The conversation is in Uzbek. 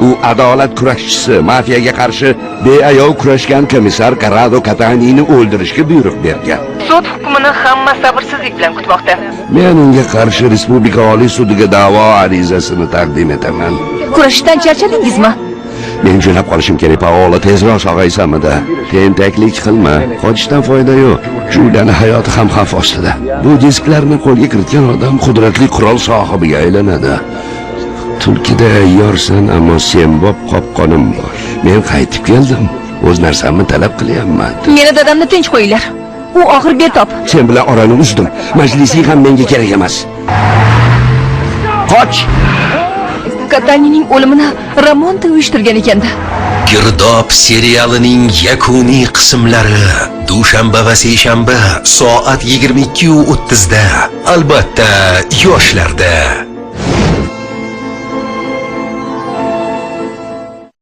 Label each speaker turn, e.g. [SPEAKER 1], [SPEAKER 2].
[SPEAKER 1] U adolat kurashchisi, mafiyaga qarshi beayov kurashgan komissar Corrado Catanini o'ldirishga buyruq bergan.
[SPEAKER 2] Sud hukmini hamma sabrsizlik bilan kutmoqda.
[SPEAKER 1] Men unga qarshi Respublika Oliy sudiga da'vo arizasini taqdim etaman.
[SPEAKER 3] Kurashishdan charchadingizmi?
[SPEAKER 1] Men jo'nab qolishim kerak, Paolo, tezroq sog'aysamida. Tentaklik qilma, qochishdan foyda yo'q. Juliani hayoti ham xavf ostida. Bu disklarni qo'lga kiritgan odam qudratli qurol sohibiga aylanadi. Tulkida yorsan, ammo sen bob qopqonim bor. Men qaytib keldim. O'z narsamni talab qilyapman.
[SPEAKER 3] Meni dadamni tinch qo'yinglar. U oxir betob.
[SPEAKER 1] Sen bilan orani uzdim. Majlisiy ham menga kerak emas. Qoch!
[SPEAKER 3] Katanining o'limini Ramonta uyushtirgan ekanda.
[SPEAKER 4] Girdob serialining yakuniy qismlari dushanba va seshanba soat 22:30 da. Albatta, yoshlarda.